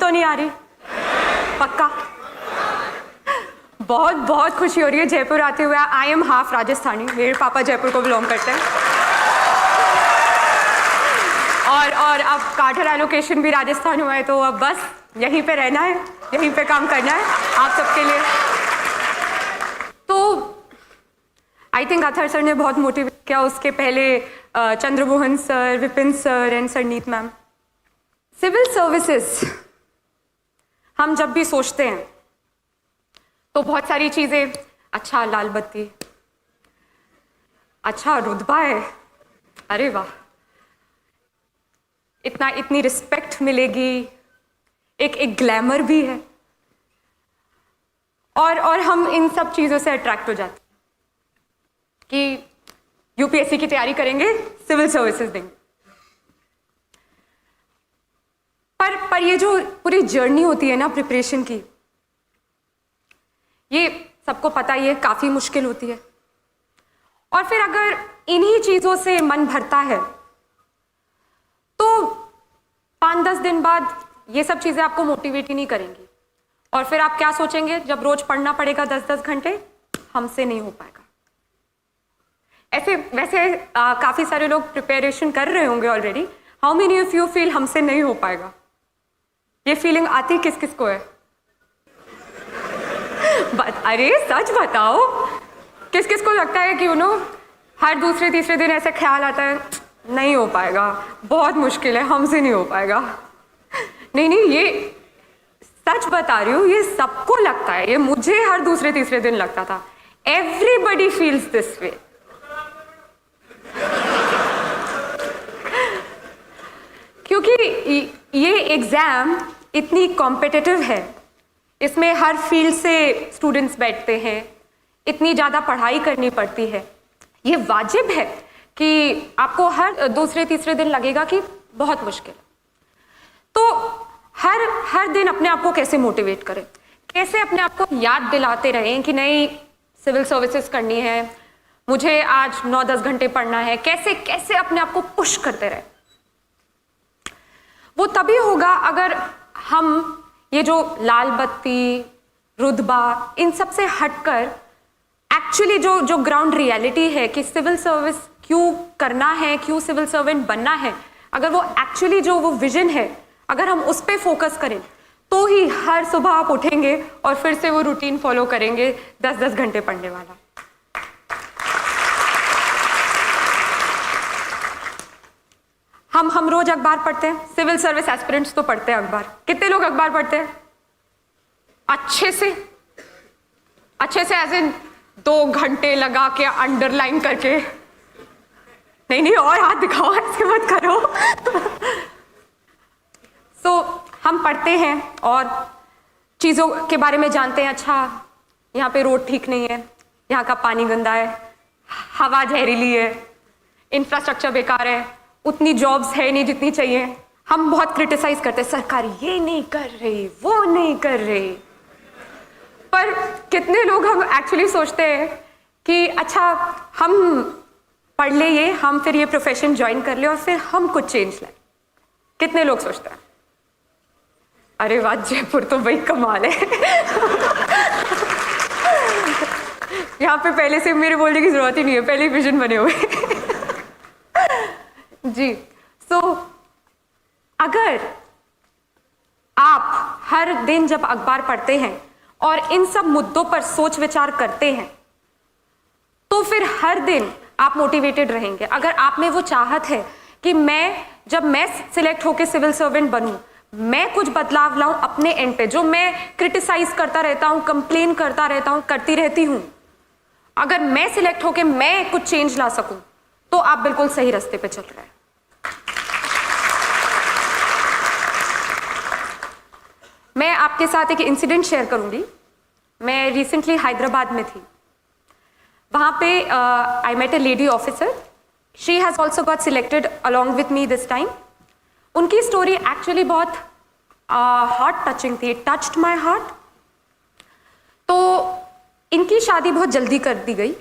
तो नहीं आ रही? पक्का? बहुत बहुत खुशी हो रही है जयपुर आते हुए। आई एम हाफ राजस्थानी, मेरे पापा जयपुर को बिलोंग करते हैं, और अब कार्टर एलोकेशन भी राजस्थान हुआ है, तो अब बस यहीं पे रहना है, यहीं पे काम करना है आप सबके लिए। तो आई थिंक अथर सर ने बहुत मोटिवेट किया, उसके पहले Chandramohan sir, Vipin sir and Sarneet ma'am. Civil services हम जब भी सोचते हैं तो बहुत सारी चीजें, अच्छा लाल बत्ती, अच्छा रुतबा है, अरे वाह, इतनी रिस्पेक्ट मिलेगी, एक ग्लैमर भी है, और हम इन सब चीजों से अट्रैक्ट हो जाते हैं कि यूपीएससी की तैयारी करेंगे, सिविल सर्विसेज देंगे। पर ये जो पूरी जर्नी होती है ना प्रिपरेशन की, ये सबको पता ही है काफी मुश्किल होती है। और फिर अगर इन्हीं चीजों से मन भरता है तो 5-10 दिन बाद ये सब चीजें आपको मोटिवेट ही नहीं करेंगी, और फिर आप क्या सोचेंगे, जब रोज पढ़ना पड़ेगा 10-10 घंटे, हमसे नहीं हो पाएगा। ऐसे वैसे काफी सारे लोग प्रिपरेशन कर रहे होंगे already. How many of you feel हमसे नहीं हो पाएगा? ये फीलिंग आती किस किस को है? अरे सच बताओ, किस किस को लगता है कि हर दूसरे तीसरे दिन ऐसा ख्याल आता है, नहीं हो पाएगा, बहुत मुश्किल है, हमसे नहीं हो पाएगा? नहीं, ये सच बता रही हूँ, ये सबको लगता है, ये मुझे हर दूसरे तीसरे दिन लगता था। Everybody feels this way. क्योंकि ये एग्जाम इतनी कॉम्पिटिटिव है, इसमें हर फील्ड से स्टूडेंट्स बैठते हैं, इतनी ज़्यादा पढ़ाई करनी पड़ती है। ये वाजिब है कि आपको हर दूसरे तीसरे दिन लगेगा कि बहुत मुश्किल। तो हर दिन अपने आप को कैसे मोटिवेट करें, कैसे अपने आप को याद दिलाते रहें कि नहीं, सिविल सर्विसेज करनी है, मुझे आज 9-10 घंटे पढ़ना है, कैसे कैसे अपने आप को पुश करते रहें। वो तभी होगा अगर हम ये जो लाल बत्ती, रुतबा, इन सब से हटकर एक्चुअली जो ग्राउंड रियलिटी है कि सिविल सर्विस क्यों करना है, क्यों सिविल सर्वेंट बनना है, अगर वो एक्चुअली जो वो विजन है, अगर हम उस पर फोकस करें, तो ही हर सुबह आप उठेंगे और फिर से वो रूटीन फॉलो करेंगे 10-10 घंटे पढ़ने वाला। हम रोज अखबार पढ़ते हैं, सिविल सर्विस एस्पिरेंट्स तो पढ़ते हैं अखबार। कितने लोग अखबार पढ़ते हैं? अच्छे से एज इन 2 घंटे लगा के अंडरलाइन करके? नहीं, और हाथ दिखाओ, ऐसे मत करो। सो हम पढ़ते हैं और चीज़ों के बारे में जानते हैं। अच्छा, यहाँ पे रोड ठीक नहीं है, यहाँ का पानी गंदा है, हवा जहरीली है, इंफ्रास्ट्रक्चर बेकार है, उतनी जॉब्स है नहीं जितनी चाहिए। हम बहुत क्रिटिसाइज करते हैं, सरकार ये नहीं कर रही, वो नहीं कर रही। पर कितने लोग हम एक्चुअली सोचते हैं कि अच्छा, हम पढ़ ले ये, हम फिर ये प्रोफेशन ज्वाइन कर ले और फिर हम कुछ चेंज लाए? कितने लोग सोचते हैं? अरे वाह, जयपुर तो भाई कमाल है। यहाँ पे पहले से मेरे बोलने की जरूरत ही नहीं है, पहले विजन बने हुए। जी। सो अगर आप हर दिन जब अखबार पढ़ते हैं और इन सब मुद्दों पर सोच विचार करते हैं, तो फिर हर दिन आप मोटिवेटेड रहेंगे। अगर आप में वो चाहत है कि जब मैं सिलेक्ट होकर सिविल सर्वेंट बनूं, मैं कुछ बदलाव लाऊं अपने एंड पे, जो मैं क्रिटिसाइज करता रहता हूं, कंप्लेन करता रहता हूं, करती रहती हूं, अगर मैं सिलेक्ट होकर मैं कुछ चेंज ला सकूं, तो आप बिल्कुल सही रास्ते पे चल रहे हैं। मैं आपके साथ एक इंसिडेंट शेयर करूंगी। मैं रिसेंटली हैदराबाद में थी। वहां पे I met a lady officer. She has also got selected along with me this time. उनकी स्टोरी एक्चुअली बहुत हार्ट टचिंग थी, टच्ड माई हार्ट। तो इनकी शादी बहुत जल्दी कर दी गई,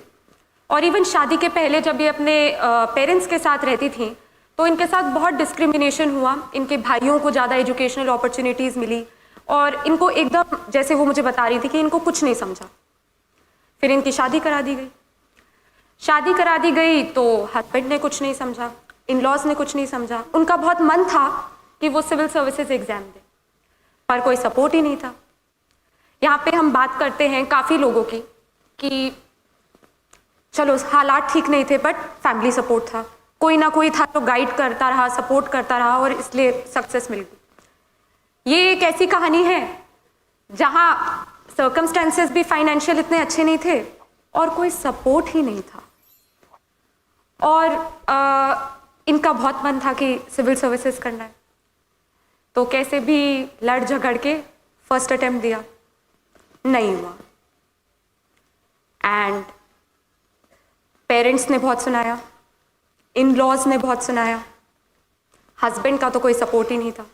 और इवन शादी के पहले जब ये अपने पेरेंट्स के साथ रहती थी, तो इनके साथ बहुत डिस्क्रिमिनेशन हुआ, इनके भाइयों को ज़्यादा एजुकेशनल अपॉर्चुनिटीज़ मिली और इनको एकदम, जैसे वो मुझे बता रही थी कि इनको कुछ नहीं समझा। फिर इनकी शादी करा दी गई। शादी करा दी गई तो हस्बैंड ने कुछ नहीं समझा, इन लॉज ने कुछ नहीं समझा। उनका बहुत मन था कि वो सिविल सर्विसेज एग्जाम दे, पर कोई सपोर्ट ही नहीं था। यहाँ पे हम बात करते हैं काफ़ी लोगों की कि चलो हालात ठीक नहीं थे बट फैमिली सपोर्ट था, कोई ना कोई था जो गाइड करता रहा, सपोर्ट करता रहा और इसलिए सक्सेस मिल गई। ये एक ऐसी कहानी है जहाँ सर्कमस्टेंसेस भी फाइनेंशियल इतने अच्छे नहीं थे और कोई सपोर्ट ही नहीं था, और इनका बहुत मन था कि सिविल सर्विसेज करना है। तो कैसे भी लड़ झगड़ के फर्स्ट अटेम्प्ट दिया, नहीं हुआ। एंड पेरेंट्स ने बहुत सुनाया, इन लॉज ने बहुत सुनाया, हस्बैंड का तो कोई सपोर्ट ही नहीं था,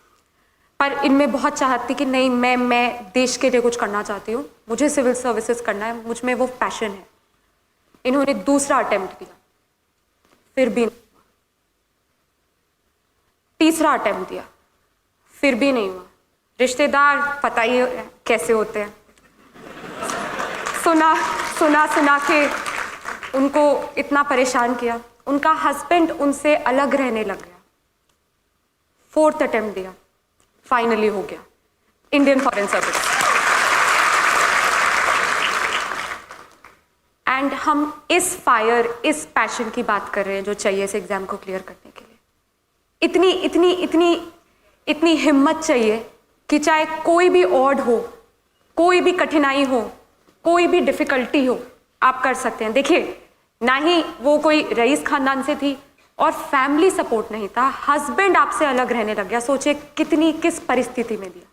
पर इनमें बहुत चाहत थी कि नहीं, मैं देश के लिए कुछ करना चाहती हूँ, मुझे सिविल सर्विसेज करना है, मुझ में वो पैशन है। इन्होंने दूसरा अटेम्प्ट दिया, फिर भी नहीं। तीसरा अटेम्प्ट दिया, फिर भी नहीं हुआ। रिश्तेदार पता ही कैसे होते हैं, सुना के उनको इतना परेशान किया। उनका हस्बैंड उनसे अलग रहने लग गया। फोर्थ अटेम्प्ट दिया, फाइनली हो गया, इंडियन फॉरेन सर्विस। एंड हम इस फायर, इस पैशन की बात कर रहे हैं जो चाहिए इस एग्जाम को क्लियर करने के लिए। इतनी इतनी इतनी इतनी हिम्मत चाहिए कि चाहे कोई भी ऑड हो, कोई भी कठिनाई हो, कोई भी डिफिकल्टी हो, आप कर सकते हैं। देखिए, ना ही वो कोई रईस खानदान से थी और फैमिली सपोर्ट नहीं था, हस्बैंड आपसे अलग रहने लग गया। सोचिए किस परिस्थिति में दिया,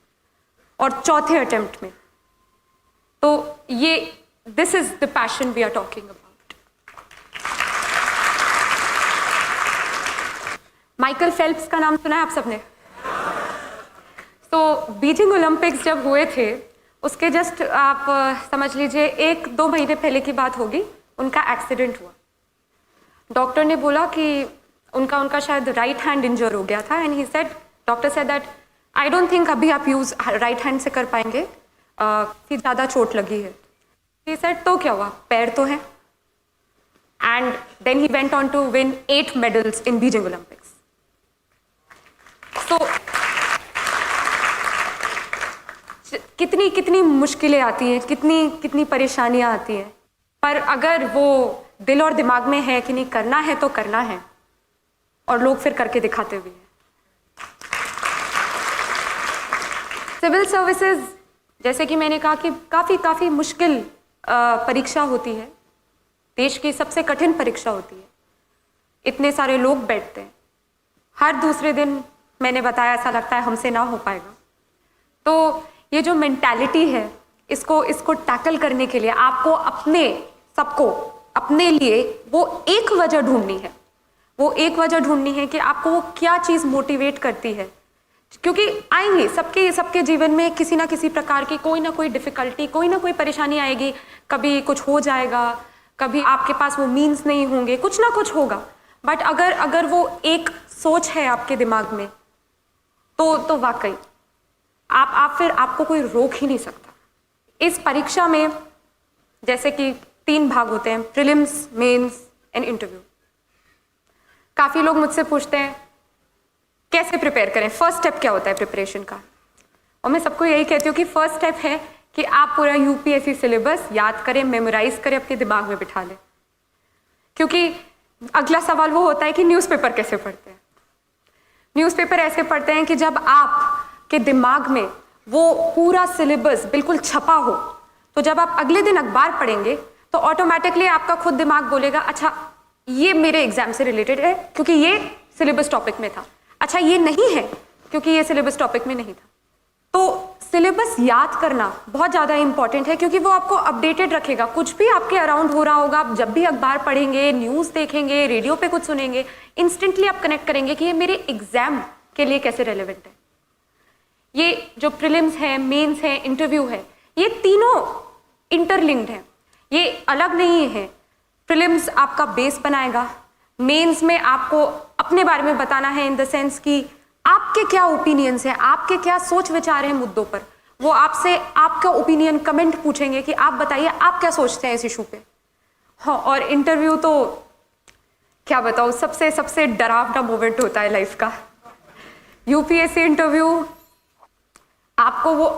और चौथे अटेम्प्ट में। तो ये this is the passion we are talking about. Michael Phelps का नाम सुना है आप सबने? तो बीजिंग ओलंपिक्स जब हुए थे, उसके जस्ट आप समझ लीजिए 1-2 महीने पहले की बात होगी, उनका एक्सीडेंट हुआ। डॉक्टर ने बोला कि उनका शायद राइट हैंड इंजर हो गया था, and he said, doctor said that I don't think अभी आप यूज राइट हैंड से कर पाएंगे, कि ज़्यादा चोट लगी है। ही सेड तो क्या हुआ, पैर तो है। And then he went on to win 8 medals in Beijing Olympics. तो कितनी मुश्किलें आती हैं, कितनी परेशानियां आती हैं, पर अगर वो दिल और दिमाग में है कि नहीं, करना है तो करना है, और लोग फिर करके दिखाते भी हैं। सिविल सर्विसेज, जैसे कि मैंने कहा कि काफ़ी मुश्किल परीक्षा होती है, देश की सबसे कठिन परीक्षा होती है। इतने सारे लोग बैठते हैं, हर दूसरे दिन मैंने बताया ऐसा लगता है हमसे ना हो पाएगा। तो ये जो मेंटालिटी है, इसको टैकल करने के लिए आपको सबको अपने लिए वो एक वजह ढूंढनी है। वो एक वजह ढूंढनी है कि आपको वो क्या चीज़ मोटिवेट करती है, क्योंकि आएंगे सबके जीवन में किसी ना किसी प्रकार की कोई ना कोई डिफिकल्टी, कोई ना कोई परेशानी आएगी। कभी कुछ हो जाएगा, कभी आपके पास वो मीन्स नहीं होंगे, कुछ ना कुछ होगा। बट अगर वो एक सोच है आपके दिमाग में, तो वाकई आपको कोई रोक ही नहीं सकता। इस परीक्षा में जैसे कि 3 भाग होते हैं, प्रीलिम्स, मेंस एंड इंटरव्यू। काफ़ी लोग मुझसे पूछते हैं कैसे प्रिपेयर करें, फर्स्ट स्टेप क्या होता है प्रिपरेशन का। और मैं सबको यही कहती हूँ कि फर्स्ट स्टेप है कि आप पूरा यूपीएससी सिलेबस याद करें, मेमोराइज करें, अपने दिमाग में बिठा लें। क्योंकि अगला सवाल वो होता है कि न्यूज़पेपर कैसे पढ़ते हैं। न्यूज़पेपर ऐसे पढ़ते हैं कि जब आपके दिमाग में वो पूरा सिलेबस बिल्कुल छपा हो, तो जब आप अगले दिन अखबार पढ़ेंगे तो ऑटोमेटिकली आपका खुद दिमाग बोलेगा, अच्छा ये मेरे एग्जाम से रिलेटेड है क्योंकि ये सिलेबस टॉपिक में था, अच्छा ये नहीं है क्योंकि ये सिलेबस टॉपिक में नहीं था। तो सिलेबस याद करना बहुत ज़्यादा इंपॉर्टेंट है, क्योंकि वो आपको अपडेटेड रखेगा। कुछ भी आपके अराउंड हो रहा होगा, आप जब भी अखबार पढ़ेंगे, न्यूज़ देखेंगे, रेडियो पे कुछ सुनेंगे, इंस्टेंटली आप कनेक्ट करेंगे कि ये मेरे एग्जाम के लिए कैसे रेलेवेंट है। ये जो प्रीलिम्स है, मेंस है, इंटरव्यू है, ये तीनों इंटरलिंक्ड हैं, ये अलग नहीं है। प्रीलिम्स आपका बेस बनाएगा, मेंस में आपको अपने बारे में बताना है, इन द सेंस कि आपके क्या ओपिनियंस हैं, आपके क्या सोच विचार हैं मुद्दों पर। वो आपसे आपका ओपिनियन कमेंट पूछेंगे कि आप बताइए आप क्या सोचते हैं इस इशू पे। हाँ, और इंटरव्यू तो क्या बताओ, सबसे सबसे डरावना मोमेंट होता है लाइफ का। यूपीएससी इंटरव्यू, आपको वो